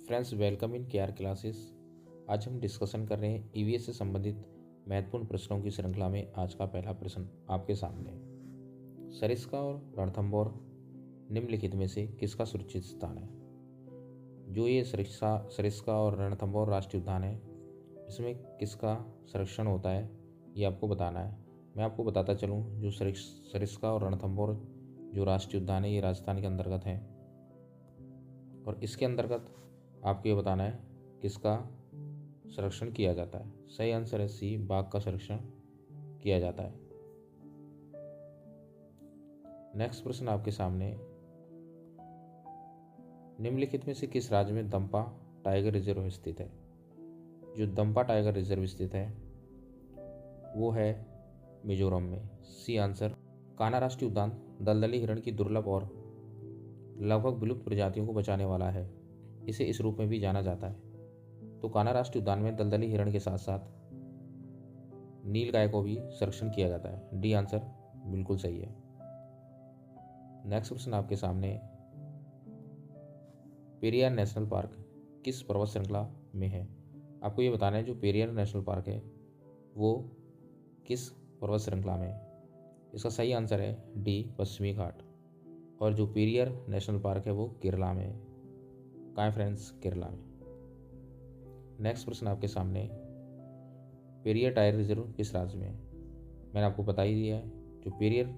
Friends, welcome in KR classes. आज हम discussion कर रहे हैं ईवीएस से संबंधित महत्वपूर्ण प्रश्नों की श्रृंखला में आज का पहला प्रश्न आपके सामने है। सरिस्का और रणथंभौर निम्नलिखित में से किसका सुरक्षित स्थान है? जो ये सरिस्का और रणथंभौर राष्ट्रीय उद्यान है, इसमें किसका संरक्षण होता है ये आपको बताना है। मैं आपको बताता चलूँ, जो सरिस्का और रणथंभौर जो राष्ट्रीय उद्यान है ये राजस्थान के अंतर्गत है और इसके अंतर्गत आपको ये बताना है किसका संरक्षण किया जाता है। सही आंसर है सी, बाघ का संरक्षण किया जाता है। नेक्स्ट प्रश्न आपके सामने, निम्नलिखित में से किस राज्य में दंपा टाइगर रिजर्व स्थित है? जो दंपा टाइगर रिजर्व स्थित है वो है मिजोरम में। C answer. कान्हा राष्ट्रीय उद्यान दलदली हिरण की दुर्लभ और लगभग विलुप्त प्रजातियों को बचाने वाला है। इसे इस रूप में भी जाना जाता है। तो कान्हा राष्ट्रीय उद्यान में दलदली हिरण के साथ साथ नील गाय को भी संरक्षण किया जाता है। डी आंसर बिल्कुल सही है। नेक्स्ट प्रश्न आपके सामने, पेरियार नेशनल पार्क किस पर्वत श्रृंखला में है? आपको ये बताना है जो पेरियार नेशनल पार्क है वो किस पर्वत श्रृंखला में है। इसका सही आंसर है डी, पश्चिमी घाट। और जो पेरियार नेशनल पार्क है वो केरला में है। कहाँ है फ्रेंड्स? केरला में। नेक्स्ट प्रश्न आपके सामने, पेरियार टाइगर रिजर्व किस राज्य में है? मैंने आपको बता ही दिया है, जो पेरियार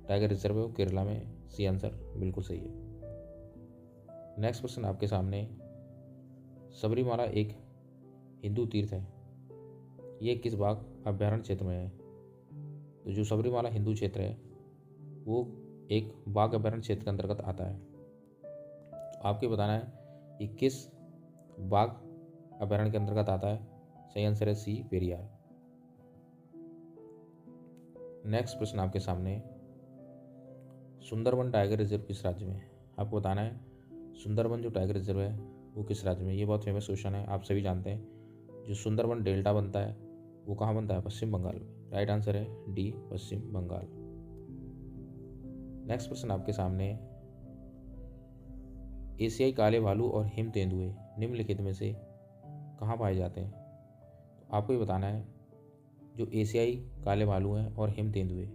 टाइगर रिजर्व है वो केरला में है। सी आंसर बिल्कुल सही है। नेक्स्ट प्रश्न आपके सामने, सबरीमाला एक हिंदू तीर्थ है, ये किस बाघ अभ्यारण्य क्षेत्र में है? तो जो सबरीमाला हिंदू क्षेत्र है वो एक बाघ अभ्यारण्य क्षेत्र के अंतर्गत आता है। तो आपको बताना है कि किस बाघ अभ्यारण्य के अंतर्गत आता है। सही आंसर है सी, पेरियार। नेक्स्ट प्रश्न आपके सामने, सुंदरबन टाइगर रिजर्व किस राज्य में है? आपको बताना है सुंदरबन जो टाइगर रिजर्व है वो किस राज्य में। ये बहुत फेमस क्वेश्चन है, आप सभी जानते हैं। जो सुंदरबन डेल्टा बनता है वो कहाँ बनता है? पश्चिम बंगाल में। राइट आंसर है डी, पश्चिम बंगाल। नेक्स्ट प्रश्न आपके सामने, एशियाई काले भालू और हिम तेंदुए निम्नलिखित में से कहाँ पाए जाते हैं? तो आपको ये बताना है जो एशियाई काले भालू हैं और हिम तेंदुए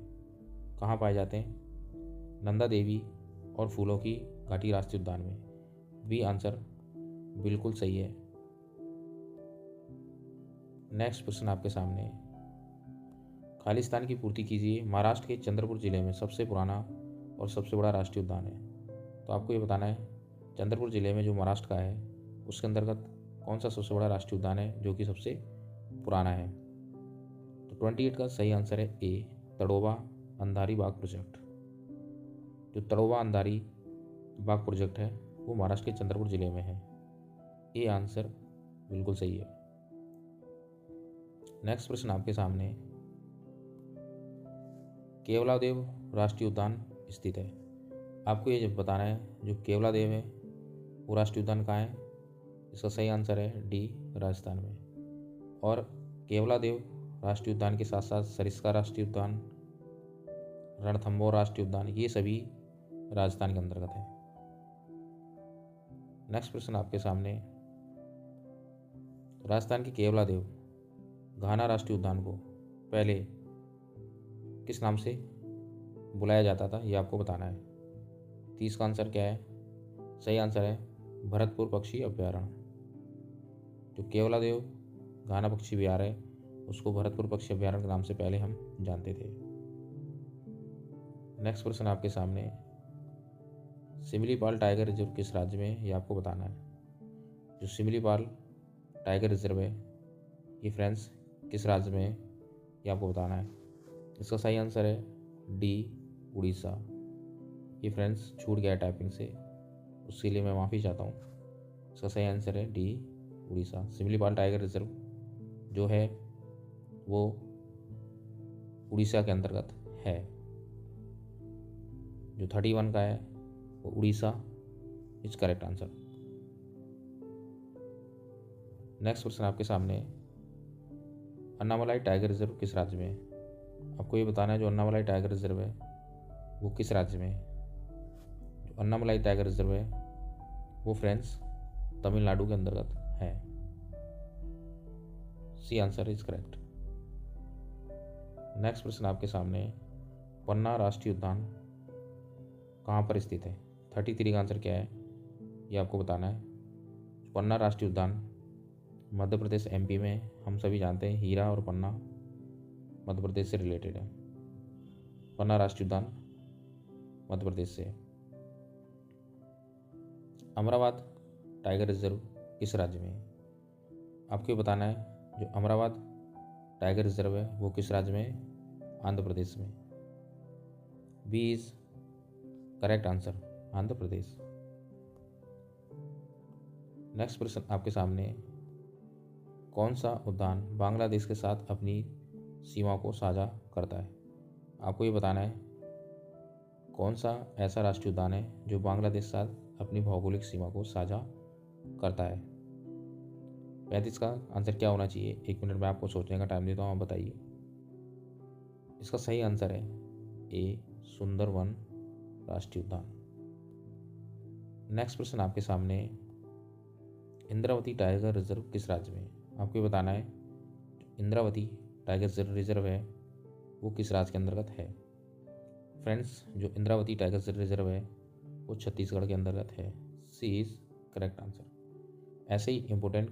कहाँ पाए जाते हैं? नंदा देवी और फूलों की घाटी राष्ट्रीय उद्यान में। बी आंसर बिल्कुल सही है। नेक्स्ट प्रश्न आपके सामने, खालिस्तान की पूर्ति कीजिए महाराष्ट्र के चंद्रपुर जिले में सबसे पुराना और सबसे बड़ा राष्ट्रीय उद्यान है। तो आपको ये बताना है चंद्रपुर जिले में जो महाराष्ट्र का है उसके अंतर्गत कौन सा सबसे बड़ा राष्ट्रीय उद्यान है जो कि सबसे पुराना है? तो 28 का सही आंसर है ए, तड़ोबा अंधारी बाघ प्रोजेक्ट। जो तड़ोबा अंधारी बाघ प्रोजेक्ट है वो महाराष्ट्र के चंद्रपुर जिले में है। ए आंसर बिल्कुल सही है। नेक्स्ट प्रश्न आपके सामने, केवलादेव राष्ट्रीय उद्यान स्थित है। आपको ये बताना है जो केवलादेव है वो राष्ट्रीय उद्यान कहाँ है? इसका सही आंसर है डी, राजस्थान में। और केवलादेव राष्ट्रीय उद्यान के साथ साथ सरिस्का राष्ट्रीय उद्यान, रणथंभौर राष्ट्रीय उद्यान, ये सभी राजस्थान के अंतर्गत है। नेक्स्ट प्रश्न आपके सामने, राजस्थान के केवलादेव घाना राष्ट्रीय उद्यान को पहले किस नाम से बुलाया जाता था, ये आपको बताना है। 30 का आंसर क्या है? सही आंसर है भरतपुर पक्षी अभ्यारण्य। जो केवलादेव घाना पक्षी विहार है उसको भरतपुर पक्षी अभ्यारण्य के नाम से पहले हम जानते थे। नेक्स्ट प्रश्न आपके सामने, सिमलीपाल टाइगर रिजर्व किस राज्य में है ये आपको बताना है। जो सिमलीपाल टाइगर रिजर्व है ये फ्रेंड्स किस राज्य में है ये आपको बताना है। इसका सही आंसर है डी, उड़ीसा। ये फ्रेंड्स छूट गया टाइपिंग से, उसके लिए मैं माफ़ी चाहता हूँ। इसका सही आंसर है D, Orissa. Similipal tiger reserve जो है वो उड़ीसा के अंतर्गत है। जो 31 का है वो Orissa is correct answer. Next question आपके सामने, अन्नामलाई टाइगर रिजर्व किस राज्य में है? आपको ये बताना है जो अन्नामलाई टाइगर रिजर्व है वो किस राज्य में है। जो अन्नामलाई टाइगर रिजर्व है वो फ्रेंड्स तमिलनाडु के अंतर्गत है। C answer is correct. Next प्रश्न आपके सामने, पन्ना राष्ट्रीय उद्यान कहाँ पर स्थित है? 33 का आंसर क्या है ये आपको बताना है। पन्ना राष्ट्रीय उद्यान मध्य प्रदेश एमपी में, हम सभी जानते हैं हीरा और पन्ना मध्य प्रदेश से रिलेटेड है। पन्ना राष्ट्रीय उद्यान मध्य प्रदेश से। अमरावती टाइगर रिजर्व किस राज्य में है? आपको ये बताना है जो अमरावती टाइगर रिजर्व है वो किस राज्य में है? आंध्र प्रदेश में। B is correct answer, Andhra Pradesh. Next प्रश्न आपके सामने, कौन सा उद्यान बांग्लादेश के साथ अपनी सीमा को साझा करता है? आपको ये बताना है कौन सा ऐसा राष्ट्रीय उद्यान है जो बांग्लादेश के साथ अपनी भौगोलिक सीमा को साझा करता है। 35 का आंसर क्या होना चाहिए? 1 मिनट में आपको सोचने का टाइम देता हूँ, आप बताइए। इसका सही आंसर है ए, सुंदरवन राष्ट्रीय उद्यान। नेक्स्ट प्रश्न आपके सामने, इंद्रावती टाइगर रिजर्व किस राज्य में है? आपको ये बताना है इंद्रावती टाइगर रिजर्व है वो किस राज्य के अंतर्गत है। फ्रेंड्स, जो इंद्रावती टाइगर रिजर्व है वो छत्तीसगढ़ के अंतर्गत है। सी इज करेक्ट आंसर। ऐसे ही इंपॉर्टेंट